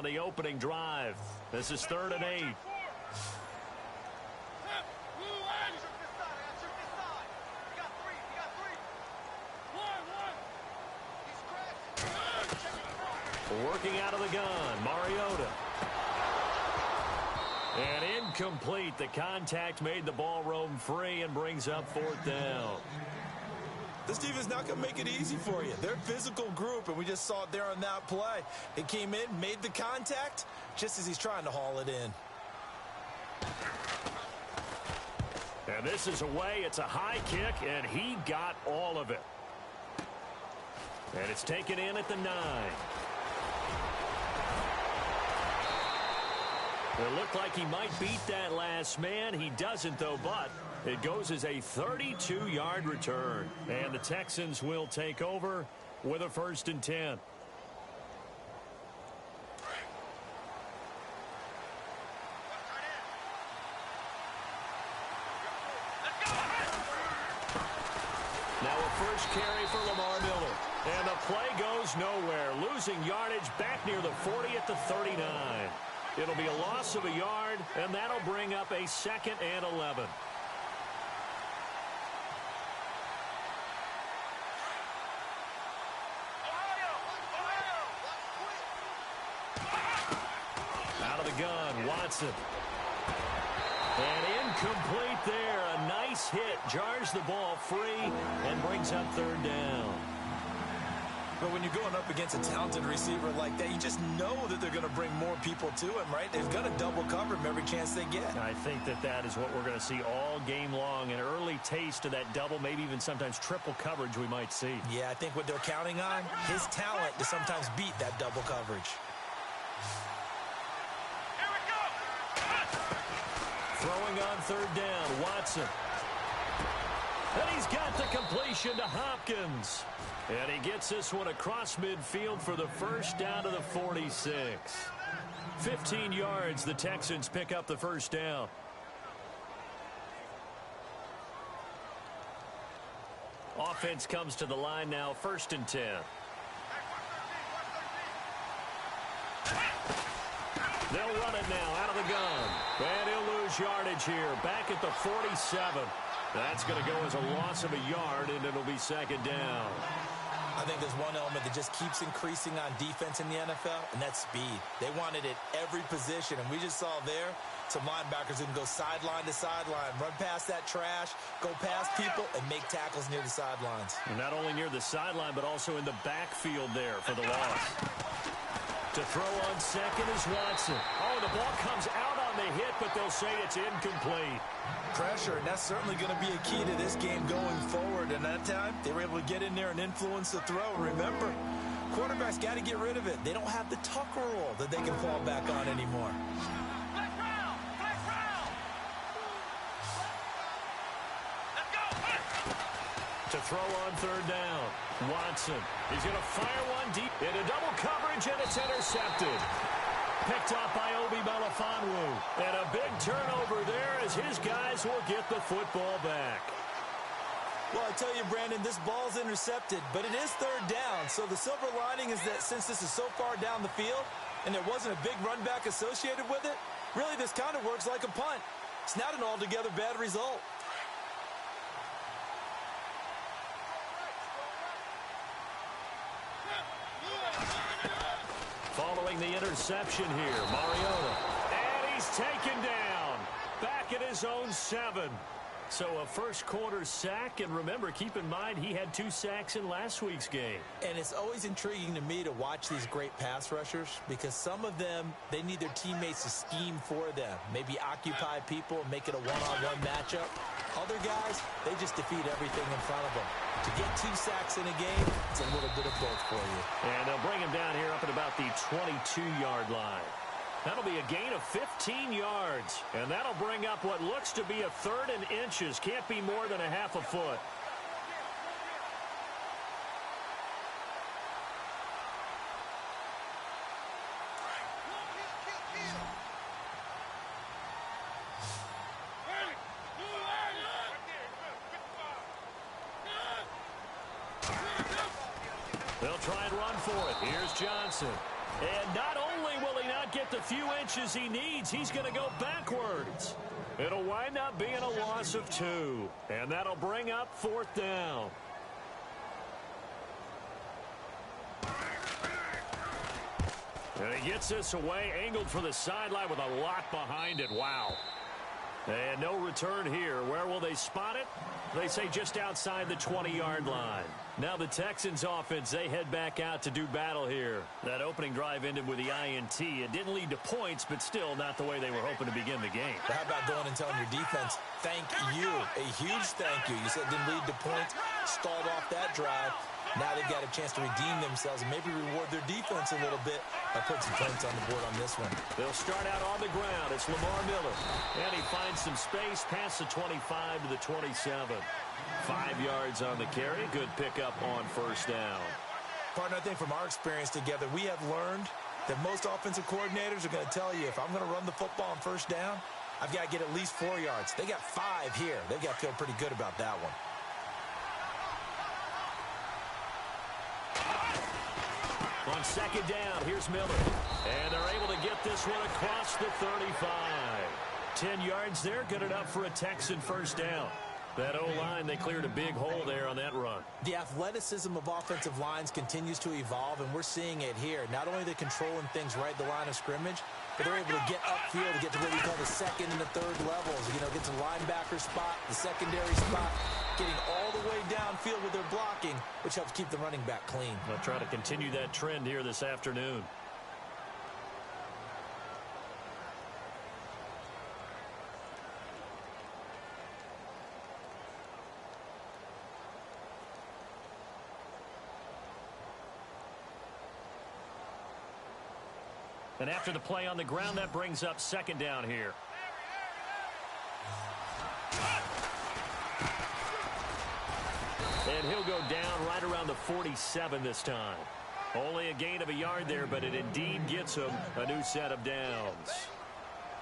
on the opening drive. This is 3rd and 8. Working out of the gun, Mariota. And incomplete. The contact made the ball roam free and brings up 4th down. This defense not going to make it easy for you. They're a physical group, and we just saw it there on that play. It came in, made the contact, just as he's trying to haul it in. And this is away. It's a high kick, and he got all of it. And it's taken in at the 9. It looked like he might beat that last man. He doesn't, though, but it goes as a 32-yard return. And the Texans will take over with a 1st and 10. Now a first carry for Lamar Miller. And the play goes nowhere. Losing yardage back near the 40 at the 39. It'll be a loss of a yard, and that'll bring up a 2nd and 11. Out of the gun, Watson. And incomplete there. A nice hit. Jars the ball free and brings up 3rd down. But when you're going up against a talented receiver like that, you just know that they're going to bring more people to him, right? They're going to double cover him every chance they get. I think that is what we're going to see all game long. An early taste of that double, maybe even sometimes triple coverage we might see. Yeah, I think what they're counting on, his talent to sometimes beat that double coverage. Throwing on 3rd down, Watson. And he's got the completion to Hopkins. And he gets this one across midfield for the first down to the 46. 15 yards, the Texans pick up the first down. Offense comes to the line now, 1st and 10. They'll run it now out of the gun. And he'll lose yardage here, back at the 47. That's going to go as a loss of a yard, and it'll be 2nd down. I think there's one element that just keeps increasing on defense in the NFL, and that's speed. They want it at every position, and we just saw there some linebackers who can go sideline to sideline, run past that trash, go past people, and make tackles near the sidelines. And not only near the sideline, but also in the backfield there for the loss. To throw on 2nd is Watson. Oh, the ball comes out on the hit, but they'll say it's incomplete. Pressure, and that's certainly going to be a key to this game going forward. And that time, they were able to get in there and influence the throw. Remember, quarterbacks got to get rid of it. They don't have the tuck rule that they can fall back on anymore. To throw on 3rd down, Watson. He's going to fire one deep into double coverage, and it's intercepted. Picked up by Obi Melifonwu. And a big turnover there as his guys will get the football back. Well, I tell you, Brandon, this ball's intercepted, but it is 3rd down. So the silver lining is that since this is so far down the field and there wasn't a big run back associated with it, really this kind of works like a punt. It's not an altogether bad result. Following the interception here, Mariota. And he's taken down. Back at his own 7. So a first-quarter sack. And remember, keep in mind, he had 2 sacks in last week's game. And it's always intriguing to me to watch these great pass rushers because some of them, they need their teammates to scheme for them. Maybe occupy people, make it a one-on-one matchup. Other guys, they just defeat everything in front of them. To get 2 sacks in a game, it's a little bit of both for you. And they'll bring him down here up at about the 22-yard line. That'll be a gain of 15 yards. And that'll bring up what looks to be a 3rd and inches. Can't be more than a half a foot. They'll try and run for it. Here's Johnson. And not only will he not few inches he needs. He's going to go backwards. It'll wind up being a loss of 2. And that'll bring up 4th down. And he gets this away, angled for the sideline with a lot behind it. Wow. And no return here. Where will they spot it? They say just outside the 20-yard line. Now the Texans offense, they head back out to do battle here. That opening drive ended with the INT. It didn't lead to points, but still not the way they were hoping to begin the game. How about going and telling your defense, thank you, a huge thank you. You said it didn't lead to points, stalled off that drive. Now they've got a chance to redeem themselves and maybe reward their defense a little bit by putting some points on the board on this one. They'll start out on the ground. It's Lamar Miller. And he finds some space past the 25 to the 27. 5 yards on the carry. Good pickup on 1st down. Partner, I think from our experience together, we have learned that most offensive coordinators are going to tell you, if I'm going to run the football on 1st down, I've got to get at least 4 yards. They got 5 here. They've got to feel pretty good about that one. On 2nd down, here's Miller. And they're able to get this one across the 35. 10 yards there, good enough for a Texan 1st down. That O-line, they cleared a big hole there on that run. The athleticism of offensive lines continues to evolve, and we're seeing it here. Not only are they controlling things right at the line of scrimmage, but they're able to get upfield to get to what we call the 2nd and the 3rd levels. You know, get to the linebacker spot, the secondary spot, getting all the way downfield with their blocking, which helps keep the running back clean. They'll try to continue that trend here this afternoon. And after the play on the ground, that brings up 2nd down here. And he'll go down right around the 47 this time. Only a gain of a yard there, but it indeed gets him a new set of downs.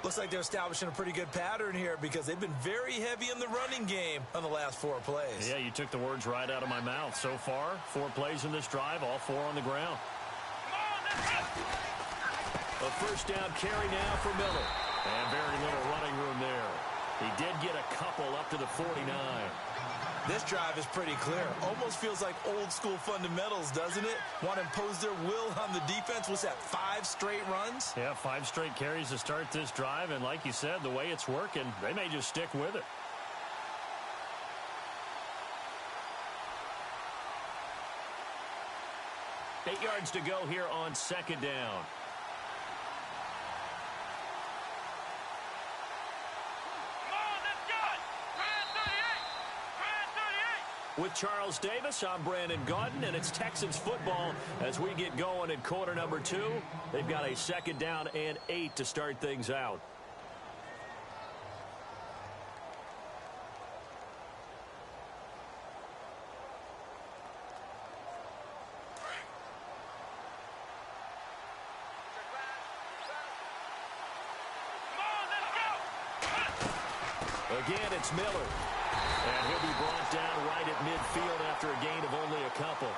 Looks like they're establishing a pretty good pattern here because they've been very heavy in the running game on the last 4 plays. Yeah, you took the words right out of my mouth. So far, 4 plays in this drive, all 4 on the ground. A 1st down carry now for Miller. And very little running room there. He did get a couple up to the 49. This drive is pretty clear. Almost feels like old school fundamentals, doesn't it? Want to impose their will on the defense. What's that, 5 straight runs? Yeah, 5 straight carries to start this drive. And like you said, the way it's working, they may just stick with it. Eight yards to go here on 2nd down. With Charles Davis, I'm Brandon Gaudin, and it's Texans football as we get going in quarter number 2. They've got a 2nd down and 8 to start things out. Again, it's Miller. And he'll be brought down right at midfield after a gain of only a couple.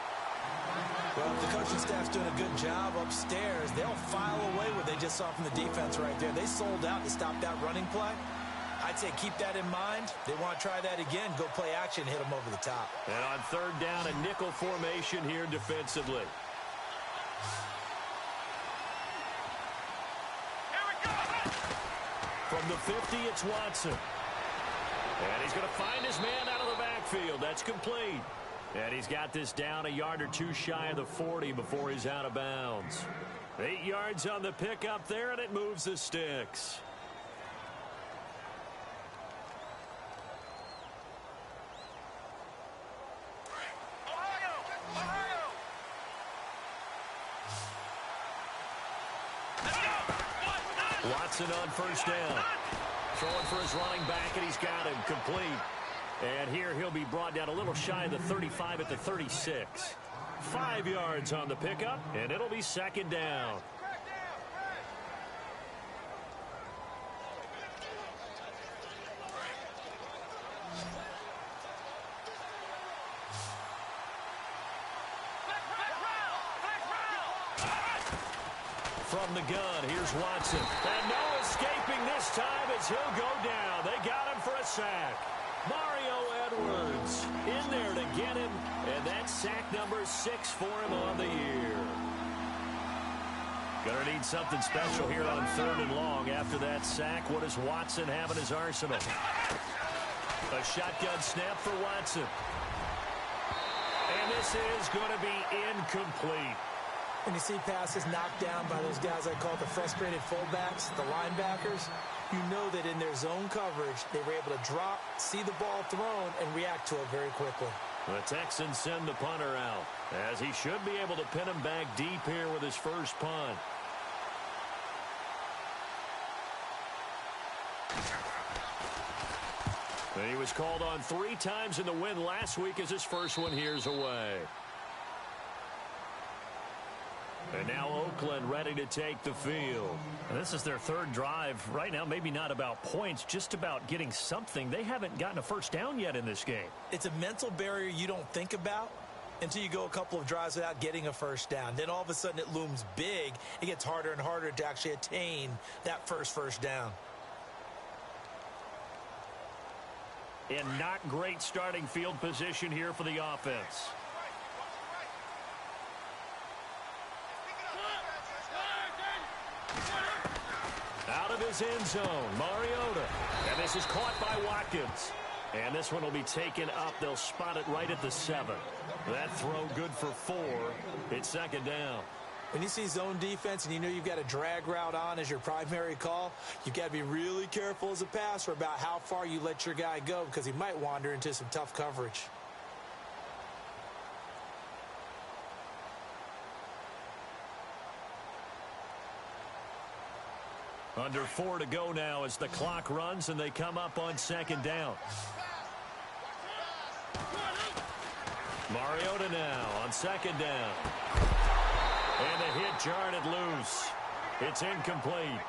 Well, if the coaching staff's doing a good job upstairs, they'll file away what they just saw from the defense right there. They sold out to stop that running play. I'd say keep that in mind. They want to try that again. Go play action, hit them over the top. And on 3rd down, a nickel formation here defensively. From the 50, it's Watson. And he's going to find his man out of the backfield. That's complete. And he's got this down a yard or 2 shy of the 40 before he's out of bounds. 8 yards on the pickup there, and it moves the sticks. Watson on 1st down. Throwing for his running back, and he's got him complete. And here he'll be brought down a little shy of the 35 at the 36. 5 yards on the pickup, and it'll be 2nd down. from the gun. Here's Watson. And no escaping this time as he'll go down. They got him for a sack. Mario Edwards in there to get him. And that's sack number 6 for him on the year. Gonna need something special here on 3rd and long. After that sack, what does Watson have in his arsenal? A shotgun snap for Watson. And this is going to be incomplete. When you see passes knocked down by those guys I call the frustrated fullbacks, the linebackers, you know that in their zone coverage, they were able to drop, see the ball thrown, and react to it very quickly. The Texans send the punter out, as he should be able to pin him back deep here with his first punt. And he was called on 3 times in the win last week as his first one here's away. And now Oakland ready to take the field. And this is their 3rd drive. Right now, maybe not about points, just about getting something. They haven't gotten a first down yet in this game. It's a mental barrier you don't think about until you go a couple of drives without getting a first down. Then all of a sudden it looms big. It gets harder and harder to actually attain that first down. And not great starting field position here for the offense. Out of his end zone, Mariota. And this is caught by Watkins. And this one will be taken up. They'll spot it right at the 7. That throw good for 4. It's 2nd down. When you see zone defense and you know you've got a drag route on as your primary call, you've got to be really careful as a passer about how far you let your guy go because he might wander into some tough coverage. Under 4 to go now as the clock runs and they come up on 2nd down. Mariota now on 2nd down. And the hit jarred it loose. It's incomplete.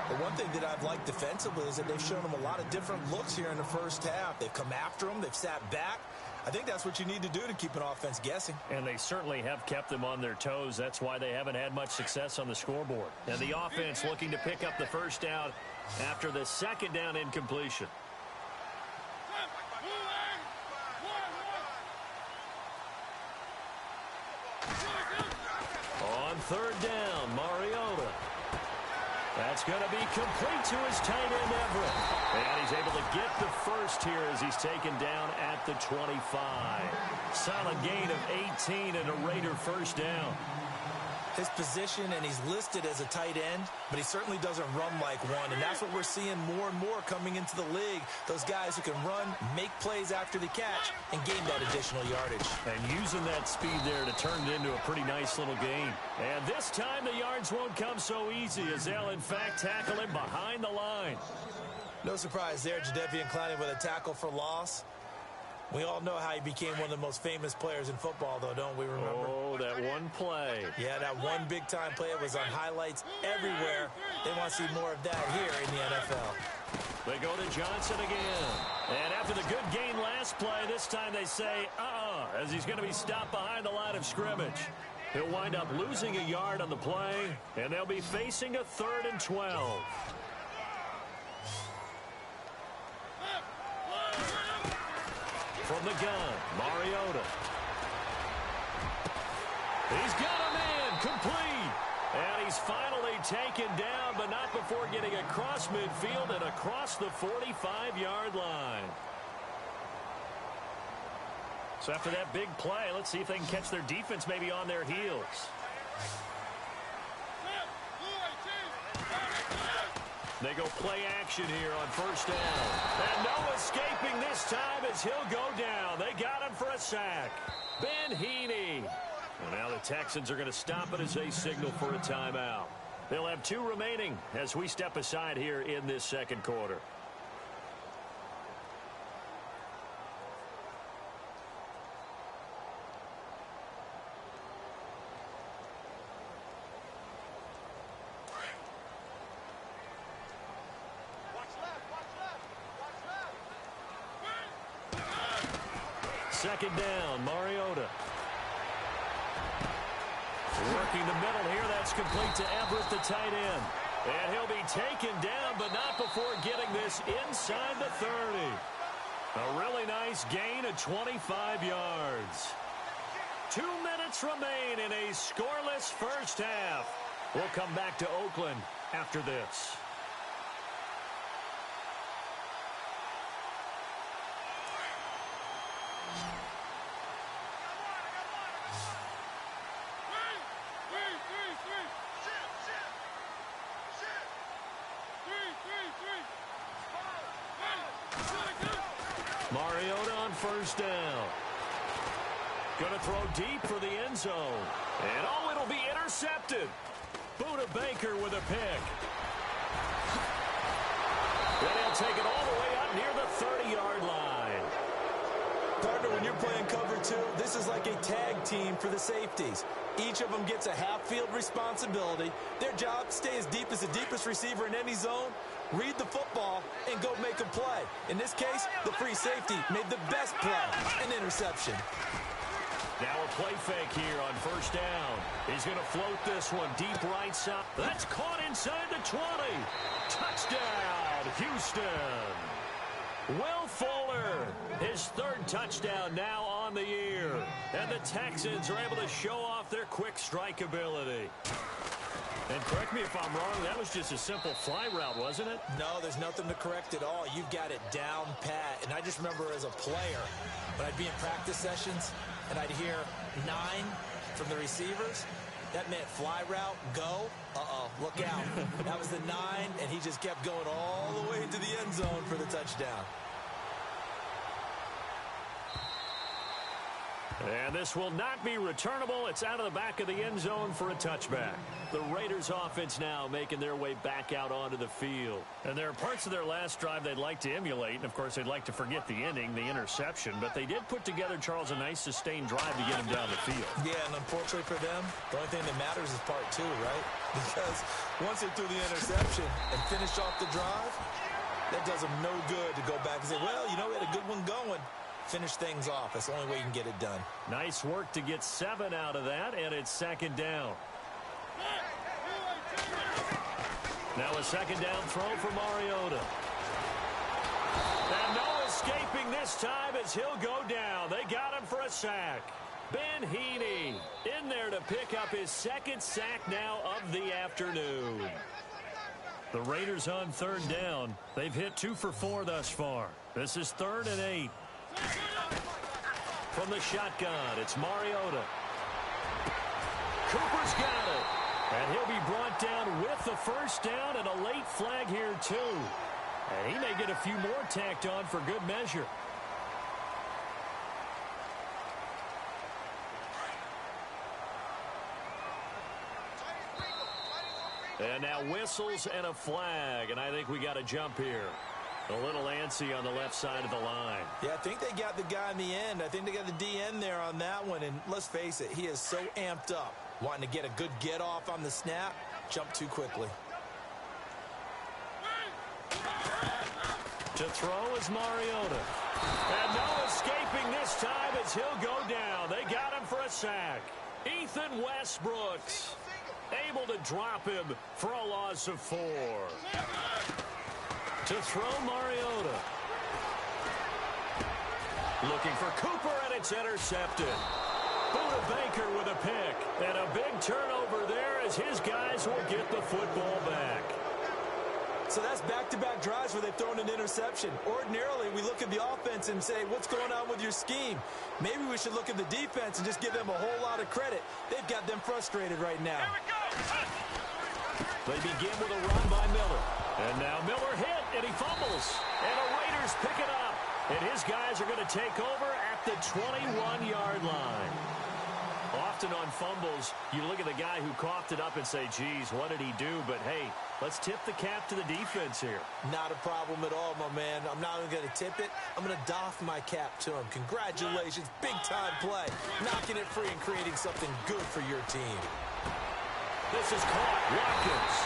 The one thing that I've liked defensively is that they've shown them a lot of different looks here in the first half. They've come after them. They've sat back. I think that's what you need to do to keep an offense guessing. And they certainly have kept them on their toes. That's why they haven't had much success on the scoreboard. And the offense looking to pick up the first down after the 2nd down incompletion. On 3rd down, Mariota. That's going to be complete to his tight end, Everett. And he's able to get the first here as he's taken down at the 25. Solid gain of 18 and a Raider first down. His position, and he's listed as a tight end, but he certainly doesn't run like one, and that's what we're seeing more and more coming into the league. Those guys who can run, make plays after the catch, and gain that additional yardage. And using that speed there to turn it into a pretty nice little gain. And this time the yards won't come so easy as they'll, in fact, tackle him behind the line. No surprise there, Jadeveon Clowney with a tackle for loss. We all know how he became one of the most famous players in football, though, don't we remember? Oh, that one play. Yeah, that one big-time play. It was on highlights everywhere. They want to see more of that here in the NFL. They go to Johnson again. And after the good gain last play, this time they say, as he's going to be stopped behind the line of scrimmage. He'll wind up losing a yard on the play, and they'll be facing a 3rd and 12. From the gun, Mariota. He's got a man complete. And he's finally taken down, but not before getting across midfield and across the 45-yard line. So after that big play, let's see if they can catch their defense maybe on their heels. They go play action here on 1st down. And no escaping this time as he'll go down. They got him for a sack. Ben Heaney. Well, now the Texans are going to stop it as they signal for a timeout. They'll have 2 remaining as we step aside here in this 2nd quarter. Second down, Mariota. Working the middle here, that's complete to Everett, the tight end. And he'll be taken down, but not before getting this inside the 30. A really nice gain of 25 yards. 2 minutes remain in a scoreless first half. We'll come back to Oakland after this. Mariota on first down. Going to throw deep for the end zone. And oh, it'll be intercepted. Buda Baker with a pick. Then he'll take it all the way up near the 30-yard line. Partner, when you're playing cover two, this is like a tag team for the safeties. Each of them gets a half-field responsibility. Their job, stay as deep as the deepest receiver in any zone, read the football, and go make a play. In this case, the free safety made the best play, an interception. Now a play fake here on first down. He's going to float this one deep right side. That's caught inside the 20. Touchdown, Houston. Will Fuller, his third touchdown now on the year. And the Texans are able to show off their quick strike ability. And correct me if I'm wrong, that was just a simple fly route, wasn't it? No, there's nothing to correct at all. You've got it down pat. And I just remember as a player, when I'd be in practice sessions and I'd hear 9 from the receivers, that meant fly route, go. Uh-oh, look out. That was the 9, and he just kept going all the way to the end zone for the touchdown. And this will not be returnable. It's out of the back of the end zone for a touchback. The Raiders offense now making their way back out onto the field. And there are parts of their last drive they'd like to emulate. And, of course, they'd like to forget the ending, the interception. But they did put together, Charles, a nice sustained drive to get him down the field. Yeah, and unfortunately for them, the only thing that matters is part 2, right? Because once they threw the interception and finished off the drive, that does them no good to go back and say, well, you know, we had a good one going. Finish things off. That's the only way you can get it done. Nice work to get 7 out of that, and it's second down. Now a second down throw for Mariota. And no escaping this time as he'll go down. They got him for a sack. Ben Heaney in there to pick up his second sack now of the afternoon. The Raiders on third down. They've hit 2 for 4 thus far. This is 3rd and 8. From the shotgun, it's Mariota. Cooper's got it. And he'll be brought down with the first down and a late flag here, too. And he may get a few more tacked on for good measure. And now whistles and a flag. And I think we got a jump here. A little antsy on the left side of the line. Yeah, I think they got the guy in the end. I think they got the DN there on that one. And let's face it, he is so amped up, wanting to get a good get off on the snap, jump too quickly. To throw is Mariota. And no escaping this time as he'll go down. They got him for a sack. Ethan Westbrooks able to drop him for a loss of 4. To throw Mariota. Looking for Cooper, and it's intercepted. Buda Baker with a pick. And a big turnover there as his guys will get the football back. So that's back-to-back drives where they've thrown an interception. Ordinarily, we look at the offense and say, what's going on with your scheme? Maybe we should look at the defense and just give them a whole lot of credit. They've got them frustrated right now. They begin with a run by Miller. And now Miller hit, and he fumbles. And the Raiders pick it up. And his guys are going to take over at the 21-yard line. Often on fumbles, you look at the guy who coughed it up and say, geez, what did he do? But, hey, let's tip the cap to the defense here. Not a problem at all, my man. I'm not even going to tip it. I'm going to doff my cap to him. Congratulations. Big-time play. Knocking it free and creating something good for your team. This is caught. Watkins.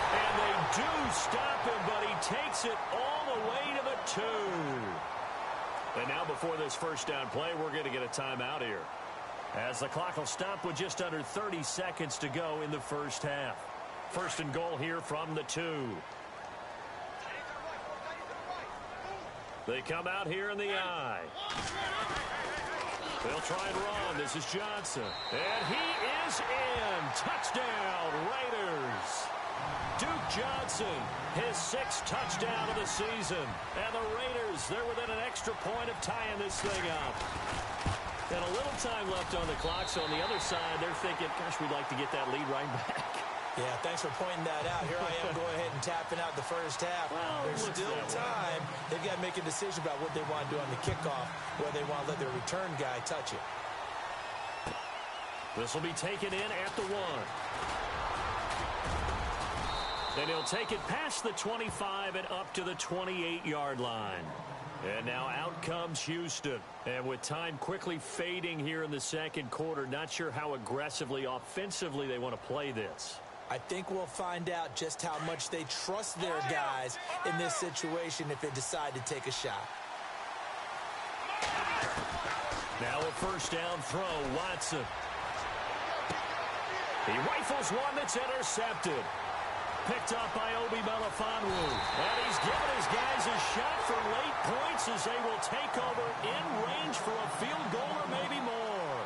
And they do stop him, but he takes it all the way to the 2. And now before this first down play, we're going to get a timeout here. as the clock will stop with just under 30 seconds to go in the first half. First and goal here from the 2. They come out here in the I. They'll try and run. This is Johnson. And he is in. Touchdown, Raiders. Duke Johnson, his 6th touchdown of the season. And the Raiders, they're within an extra point of tying this thing up. And a little time left on the clock, so on the other side, they're thinking, gosh, we'd like to get that lead right back. Yeah, thanks for pointing that out. Here I am going ahead and tapping out the first half. Well, there's still time. They've got to make a decision about what they want to do on the kickoff, whether they want to let their return guy touch it. This will be taken in at the 1. And he'll take it past the 25 and up to the 28-yard line. And now out comes Houston. And with time quickly fading here in the second quarter, not sure how aggressively, offensively they want to play this. I think we'll find out just how much they trust their guys in this situation if they decide to take a shot. Now a first down throw, Watson. He rifles one that's intercepted. Picked up by Obi Melifonwu. And he's given his guys a shot for late points as they will take over in range for a field goal or maybe more.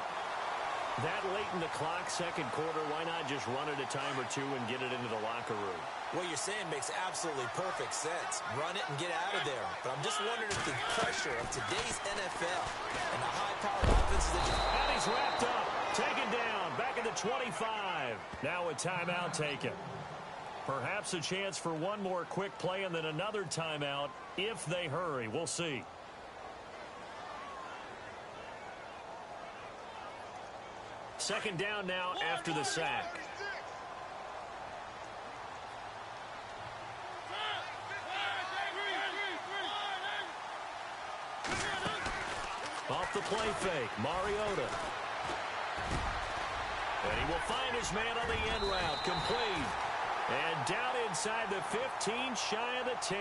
That late in the clock, second quarter, why not just run it a time or two and get it into the locker room? What you're saying makes absolutely perfect sense. Run it and get out of there. But I'm just wondering if the pressure of today's NFL and the high-powered offenses that you... And he's wrapped up, taken down, back at the 25. Now a timeout taken. Perhaps a chance for one more quick play and then another timeout if they hurry. We'll see. Second down now after the sack. Off the play fake, Mariota. And he will find his man on the end route, complete. And down inside the 15, shy of the 10.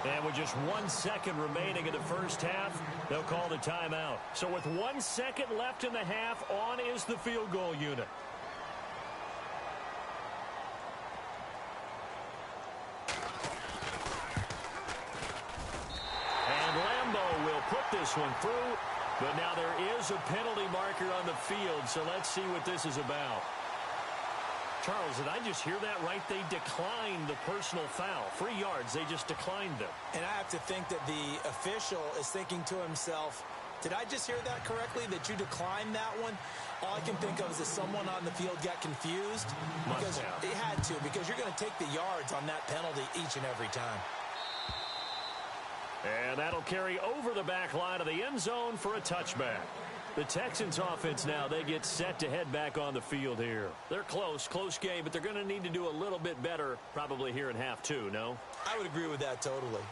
And with just 1 second remaining in the first half, they'll call the timeout. So with 1 second left in the half, on is the field goal unit. And Lambeau will put this one through. But now there is a penalty marker on the field, so let's see what this is about. Charles, did I just hear that right? They declined the personal foul. 3 yards, they just declined them. And I have to think that the official is thinking to himself, did I just hear that correctly, that you declined that one? All I can think of is that someone on the field got confused. Because it had to, because you're going to take the yards on that penalty each and every time. And that'll carry over the back line of the end zone for a touchback. The Texans offense now, they get set to head back on the field here. They're close game, but they're going to need to do a little bit better probably here in half 2, no? I would agree with that totally.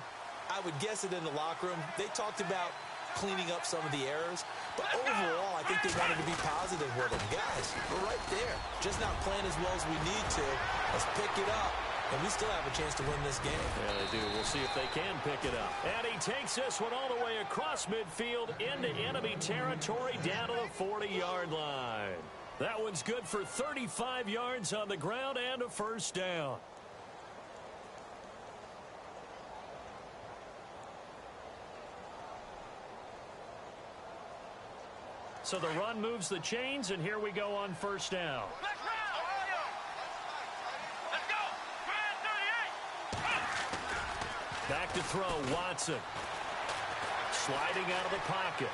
I would guess it in the locker room. They talked about cleaning up some of the errors, but overall, I think they wanted to be positive with them. Guys, we're right there. Just not playing as well as we need to. Let's pick it up. And we still have a chance to win this game. Yeah, they do. We'll see if they can pick it up. And he takes this one all the way across midfield into enemy territory down to the 40-yard line. That one's good for 35 yards on the ground and a first down. So the run moves the chains, and here we go on first down. Back to throw, Watson. Sliding out of the pocket.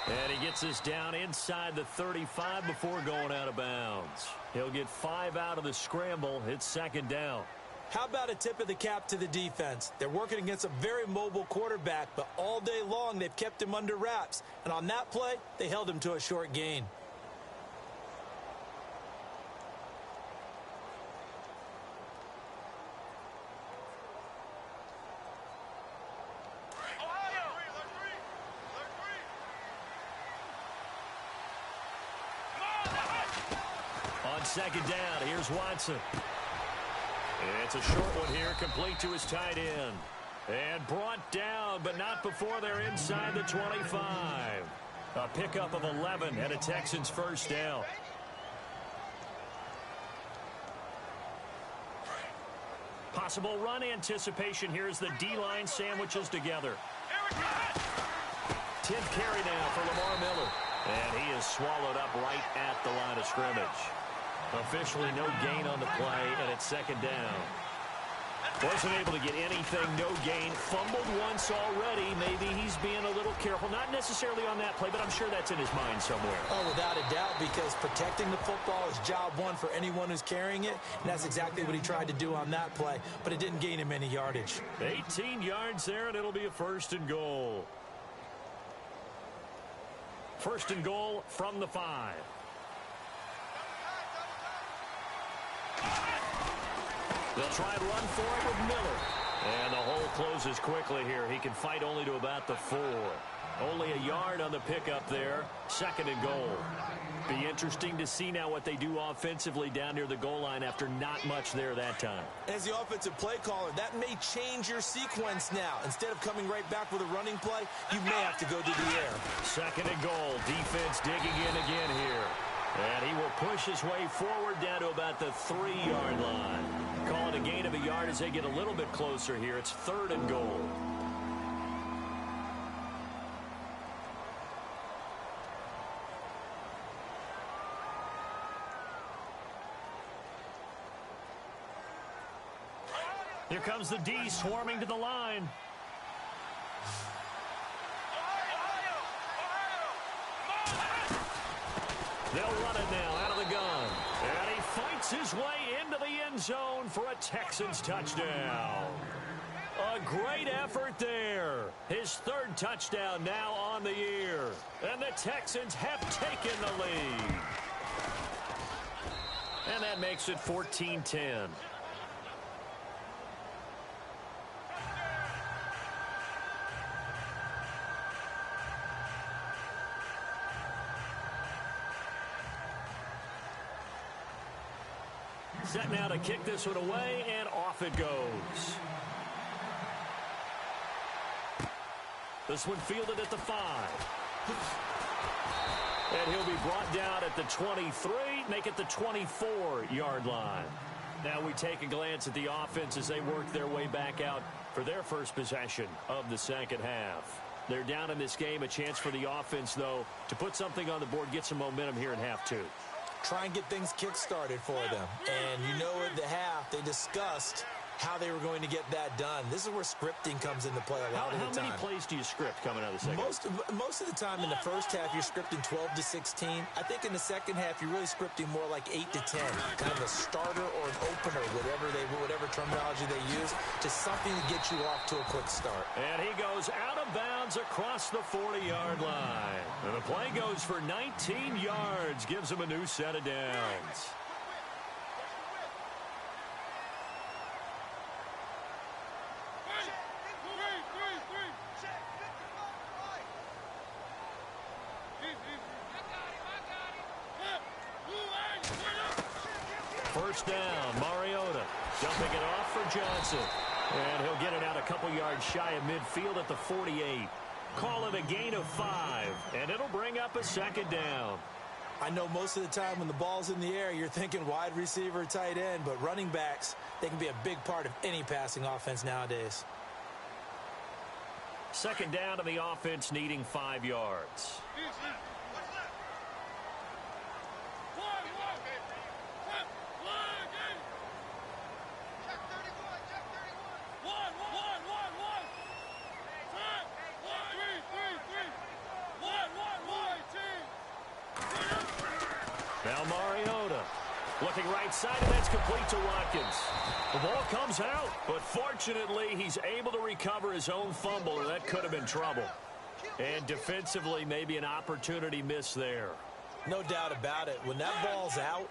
And he gets this down inside the 35 before going out of bounds. He'll get 5 out of the scramble. It's second down. How about a tip of the cap to the defense? They're working against a very mobile quarterback, but all day long they've kept him under wraps. And on that play, they held him to a short gain. Second down, here's Watson. It's a short one here, complete to his tight end. And brought down, but not before they're inside the 25. A pickup of 11 and a Texans first down. Possible run anticipation here as the D-line sandwiches together. 10th carry now for Lamar Miller. And he is swallowed up right at the line of scrimmage. Officially no gain on the play, and it's second down. Wasn't able to get anything, no gain. Fumbled once already. Maybe he's being a little careful. Not necessarily on that play, but I'm sure that's in his mind somewhere. Oh, without a doubt, because protecting the football is job one for anyone who's carrying it, and that's exactly what he tried to do on that play, but it didn't gain him any yardage. 18 yards there, and it'll be a first and goal. First and goal from the 5. They'll try and run for it with Miller. And the hole closes quickly here. He can fight only to about the 4. Only a yard on the pickup there. Second and goal. Be interesting to see now what they do offensively down near the goal line after not much there that time. As the offensive play caller, that may change your sequence now. Instead of coming right back with a running play, you may have to go to the air. Second and goal. Defense digging in again here. And he will push his way forward down to about the 3-yard line. Call it a gain of a yard as they get a little bit closer here. It's third and goal. Here comes the D swarming to the line. They'll run it now out of the gun. And he fights his way into the end zone for a Texans touchdown. A great effort there. His third touchdown now on the year. And the Texans have taken the lead. And that makes it 14-10. Set now to kick this one away, and off it goes. This one fielded at the 5. And he'll be brought down at the 23, make it the 24-yard line. Now we take a glance at the offense as they work their way back out for their first possession of the second half. They're down in this game, a chance for the offense, though, to put something on the board, get some momentum here in half 2. Try and get things kick-started for them. And you know at the half, they discussed how they were going to get that done. This is where scripting comes into play a lot of the time. How many plays do you script coming out of the second? Most of the time in the first half, you're scripting 12 to 16. I think in the second half, you're really scripting more like 8 to 10. Kind of a starter or an opener, whatever terminology they use, to something to get you off to a quick start. And he goes out of bounds across the 40-yard line. And the play goes for 19 yards, gives him a new set of downs. First down, Mariota dumping it off for Johnson. And he'll get it out a couple yards shy of midfield at the 48. Call it a gain of 5, and it'll bring up a second down. I know most of the time when the ball's in the air, you're thinking wide receiver, tight end, but running backs, they can be a big part of any passing offense nowadays. Second down to the offense needing 5 yards. Now Mariota looking right side, and that's complete to Watkins. The ball comes out, but fortunately he's able to recover his own fumble, or that could have been trouble. And defensively, maybe an opportunity missed there. No doubt about it. When that ball's out,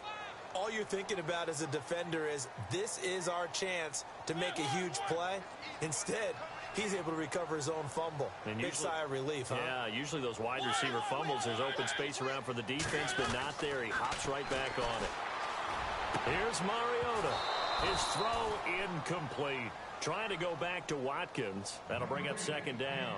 all you're thinking about as a defender is, this is our chance to make a huge play. Instead, he's able to recover his own fumble. And big sigh of relief, huh? Yeah, usually those wide receiver fumbles, there's open space around for the defense, but not there. He hops right back on it. Here's Mariota. His throw incomplete. Trying to go back to Watkins. That'll bring up second down.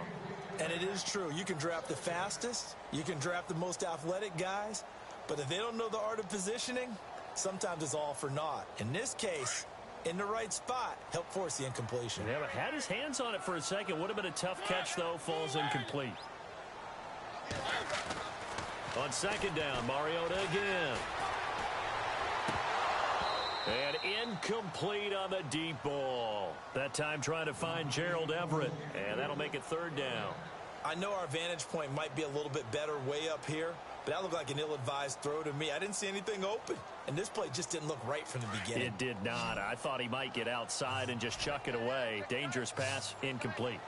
And it is true. You can draft the fastest. You can draft the most athletic guys. But if they don't know the art of positioning, sometimes it's all for naught. In this case, in the right spot, help force the incompletion. Yeah, but had his hands on it for a second. Would have been a tough catch, though. Falls incomplete. On second down, Mariota again. And incomplete on the deep ball. That time trying to find Gerald Everett. And that'll make it third down. I know our vantage point might be a little bit better way up here, but that looked like an ill-advised throw to me. I didn't see anything open. And this play just didn't look right from the beginning. It did not. I thought he might get outside and just chuck it away. Dangerous pass, incomplete.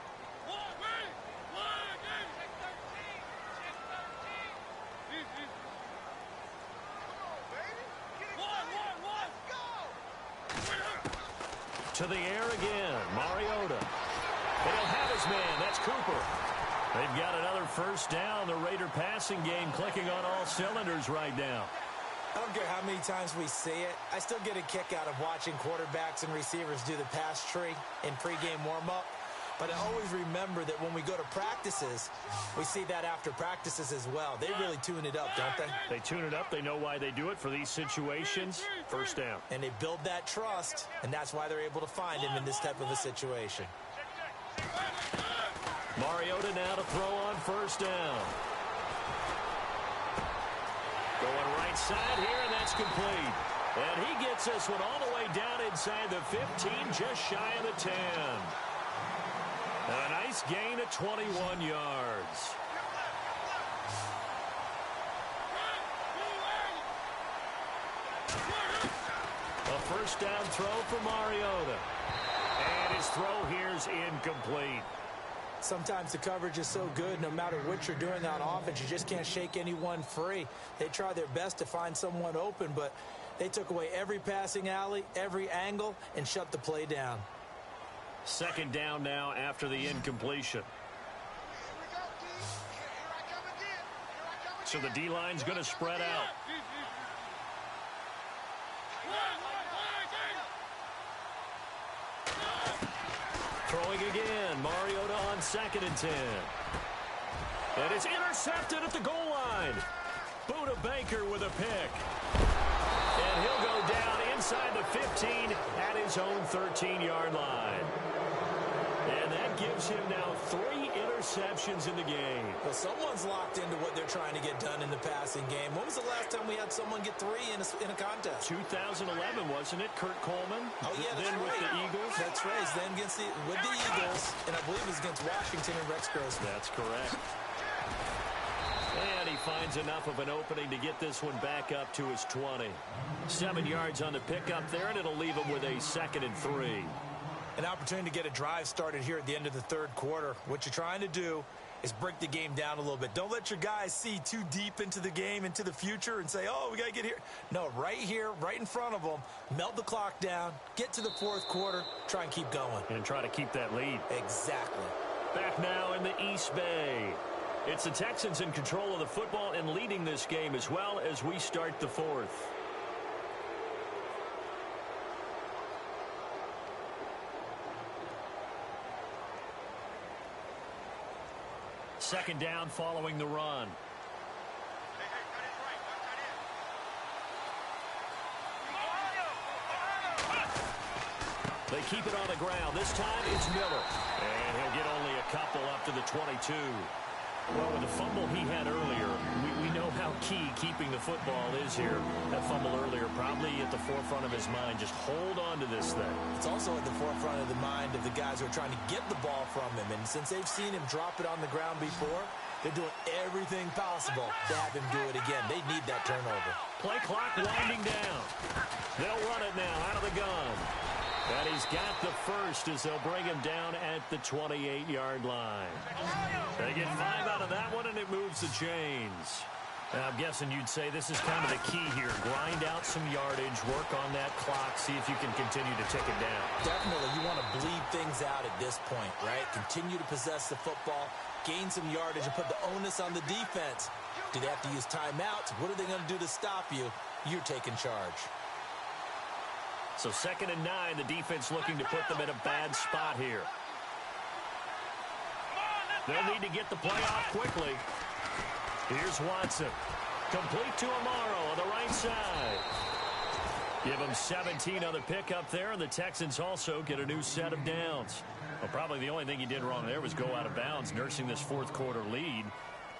To the air again, Mariota. He'll have his man. That's Cooper. They've got another first down. The Raider passing game clicking on all cylinders right now. I don't care how many times we see it. I still get a kick out of watching quarterbacks and receivers do the pass tree in pregame warm-up. But I always remember that when we go to practices, we see that after practices as well. They really tune it up, don't they? They tune it up. They know why they do it for these situations. First down. And they build that trust, and that's why they're able to find him in this type of a situation. Mariota now to throw on first down. Going right side here, and that's complete. And he gets this one all the way down inside the 15, just shy of the 10. A nice gain of 21 yards. A first down throw for Mariota. And his throw here is incomplete. Sometimes the coverage is so good, no matter what you're doing on offense, you just can't shake anyone free. They try their best to find someone open, but they took away every passing alley, every angle, and shut the play down. Second down now after the incompletion. So the D-line's going to spread out. Throwing again. Mariota on second and 10. And it's intercepted at the goal line. Buda Baker with a pick. And he'll go down inside the 15 at his own 13-yard line. And that gives him now 3 interceptions in the game. Well, someone's locked into what they're trying to get done in the passing game. When was the last time we had someone get 3 in a contest? 2011, wasn't it? Kurt Coleman. Oh, yeah, that's then right. With the Eagles. That's right. Then with the Eagles, and I believe it was against Washington and Rex Grossman. That's correct. And he finds enough of an opening to get this one back up to his 20. 7 yards on the pickup there, and it'll leave him with a 2nd and 3. An opportunity to get a drive started here at the end of the third quarter. What you're trying to do is break the game down a little bit. Don't let your guys see too deep into the game, into the future, and say, oh, we got to get here. No, right here, right in front of them, melt the clock down, get to the fourth quarter, try and keep going. And try to keep that lead. Exactly. Back now in the East Bay. It's the Texans in control of the football and leading this game as well as we start the fourth. Second down following the run. They keep it on the ground. This time it's Miller. And he'll get only a couple up to the 22. Well, with the fumble he had earlier, we know how key keeping the football is here. That fumble earlier probably at the forefront of his mind. Just hold on to this thing. It's also at the forefront of the mind of the guys who are trying to get the ball from him. And since they've seen him drop it on the ground before, they're doing everything possible to have him do it again. They need that turnover. Play clock winding down. They'll run it now out of the gun. And he's got the first as they'll bring him down at the 28-yard line. They get 5 out of that one, and it moves the chains. Now, I'm guessing you'd say this is kind of the key here. Grind out some yardage, work on that clock, see if you can continue to tick it down. Definitely, you want to bleed things out at this point, right? Continue to possess the football, gain some yardage, and put the onus on the defense. Do they have to use timeouts? What are they going to do to stop you? You're taking charge. So 2nd and 9, the defense looking to put them in a bad spot here. They'll need to get the play off quickly. Here's Watson. Complete to Amaro on the right side. Give him 17 on the pickup there, and the Texans also get a new set of downs. Well, probably the only thing he did wrong there was go out of bounds, nursing this fourth quarter lead.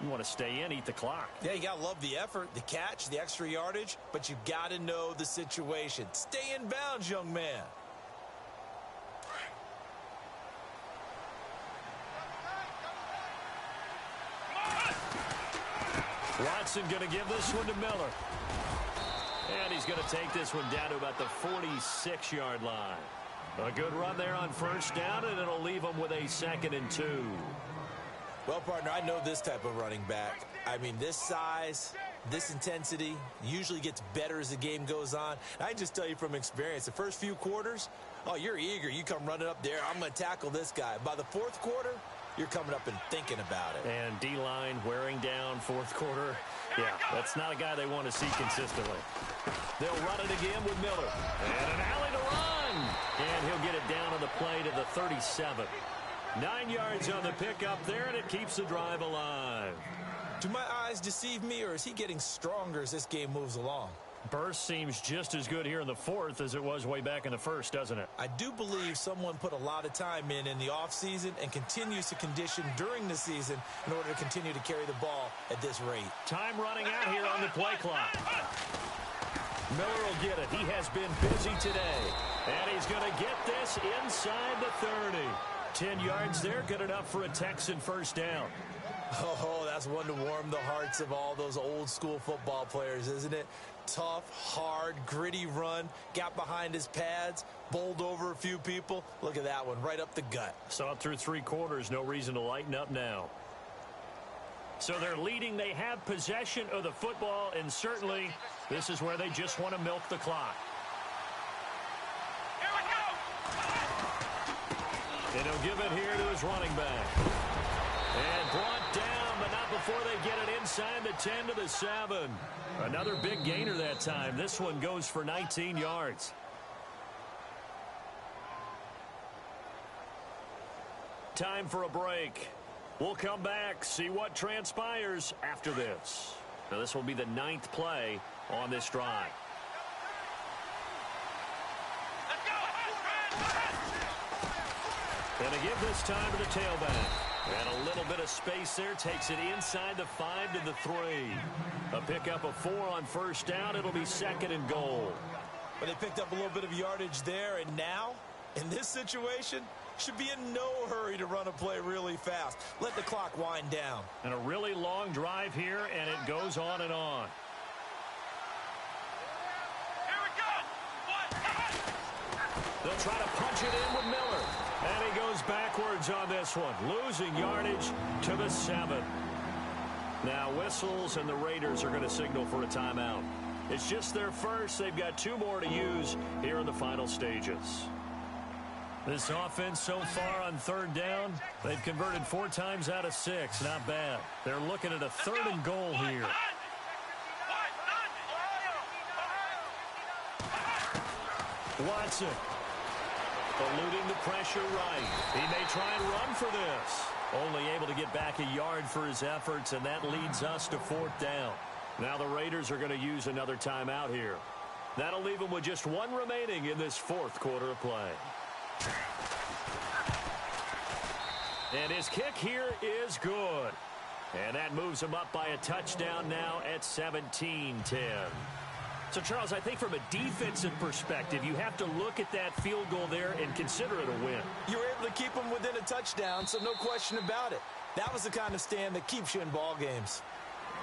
You want to stay in, eat the clock. Yeah, you got to love the effort, the catch, the extra yardage, but you got to know the situation. Stay in bounds, young man. Watson going to give this one to Miller. And he's going to take this one down to about the 46-yard line. A good run there on first down, and it'll leave him with a 2nd and 2. Well, partner, I know this type of running back. I mean, this size, this intensity usually gets better as the game goes on. I can just tell you from experience, the first few quarters, oh, you're eager. You come running up there, I'm going to tackle this guy. By the fourth quarter, you're coming up and thinking about it. And D-line wearing down fourth quarter. Yeah, that's not a guy they want to see consistently. They'll run it again with Miller. And an alley to run. And he'll get it down on the play to the 37. 9 yards on the pickup there, and it keeps the drive alive. Do my eyes deceive me, or is he getting stronger as this game moves along? Burst seems just as good here in the fourth as it was way back in the first, doesn't it? I do believe someone put a lot of time in the offseason and continues to condition during the season in order to continue to carry the ball at this rate. Time running out here on the play clock. Miller will get it. He has been busy today. And he's going to get this inside the 30. 10 yards there, good enough for a Texan first down. Oh, that's one to warm the hearts of all those old school football players, isn't it? Tough, hard, gritty run, got behind his pads, bowled over a few people. Look at that one, right up the gut. Saw it through 3 quarters, no reason to lighten up now. So they're leading, they have possession of the football, and certainly this is where they just want to milk the clock. Here we go! And he'll give it here to his running back. And brought down, but not before they get it inside the 10 to the 7. Another big gainer that time. This one goes for 19 yards. Time for a break. We'll come back, see what transpires after this. Now, this will be the 9th play on this drive. And to give this time to the tailback. And a little bit of space there takes it inside the 5 to the 3. A pickup of 4 on first down. It'll be 2nd and goal. But they picked up a little bit of yardage there, and now, in this situation, should be in no hurry to run a play really fast. Let the clock wind down. And a really long drive here, and it goes on and on. Here we go! They'll try to punch it in with Miller. And he goes backwards on this one, losing yardage to the 7. Now whistles, and the Raiders are going to signal for a timeout. It's just their first. They've got 2 more to use here in the final stages. This offense so far on 3rd down, they've converted 4 times out of 6. Not bad. They're looking at a 3rd and goal here. Watson. Eluding the pressure right. He may try and run for this. Only able to get back a yard for his efforts, and that leads us to 4th down. Now the Raiders are going to use another timeout here. That'll leave them with just 1 remaining in this 4th quarter of play. And his kick here is good. And that moves him up by a touchdown now at 17-10. So, Charles, I think from a defensive perspective, you have to look at that field goal there and consider it a win. You were able to keep them within a touchdown, so no question about it. That was the kind of stand that keeps you in ball games.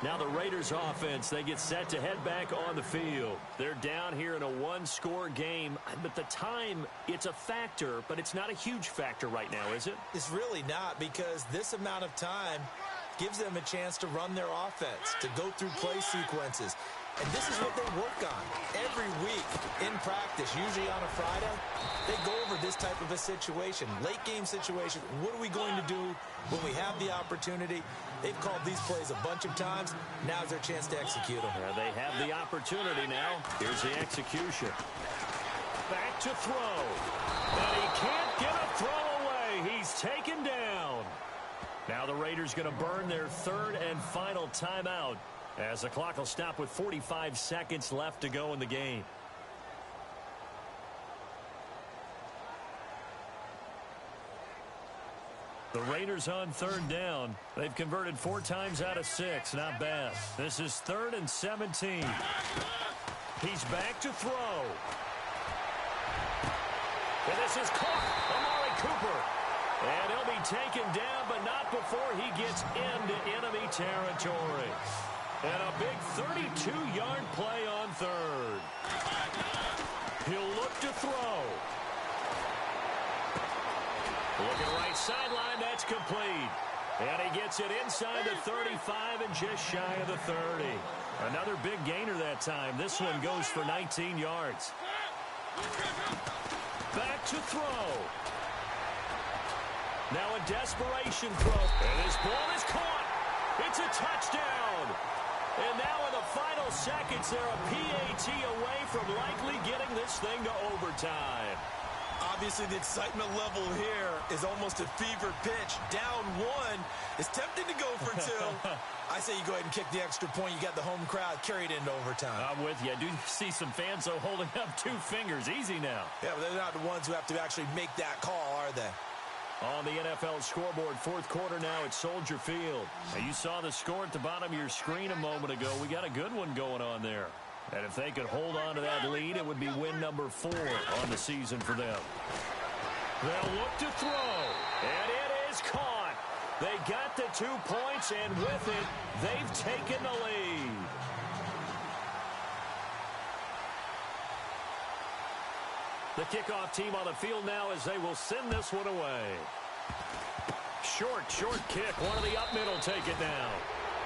Now the Raiders offense, they get set to head back on the field. They're down here in a 1-score game. But the time, it's a factor, but it's not a huge factor right now, is it? It's really not, because this amount of time gives them a chance to run their offense, to go through play sequences. And this is what they work on every week in practice, usually on a Friday. They go over this type of a situation, late game situation. What are we going to do when we have the opportunity? They've called these plays a bunch of times. Now's their chance to execute them. They have the opportunity now. Here's the execution. Back to throw. And he can't get a throw away. He's taken down. Now the Raiders going to burn their third and final timeout as the clock will stop with 45 seconds left to go in the game. The Raiders on third down. They've converted 4 times out of 6. Not bad. This is 3rd and 17. He's back to throw. And this is caught. Amari Cooper. And he'll be taken down, but not before he gets into enemy territory. And a big 32-yard play on third. He'll look to throw. Looking right sideline, that's complete. And he gets it inside the 35 and just shy of the 30. Another big gainer that time. This one goes for 19 yards. Back to throw. Now a desperation throw. And this ball is caught. It's a touchdown. And now in the final seconds, they're a PAT away from likely getting this thing to overtime. Obviously, the excitement level here is almost a fever pitch. Down 1. It's tempting to go for 2. I say you go ahead and kick the extra point. You got the home crowd carried into overtime. I'm with you. I do see some fans, though, holding up 2 fingers. Easy now. Yeah, but they're not the ones who have to actually make that call, are they? On the NFL scoreboard, 4th quarter now at Soldier Field. Now, you saw the score at the bottom of your screen a moment ago. We got a good one going on there. And if they could hold on to that lead, it would be win number 4 on the season for them. They'll look to throw, and it is caught. They got the 2 points, and with it, they've taken the lead. The kickoff team on the field now as they will send this one away. Short kick. One of the up middle take it down.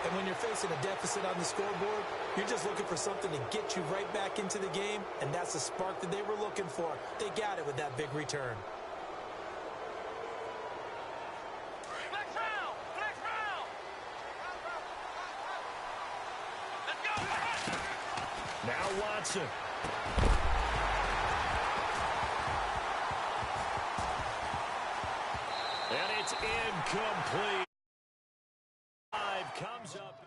And when you're facing a deficit on the scoreboard, you're just looking for something to get you right back into the game, and that's the spark that they were looking for. They got it with that big return. Flex round! Let's go! Now Watson. And it's incomplete. Comes up.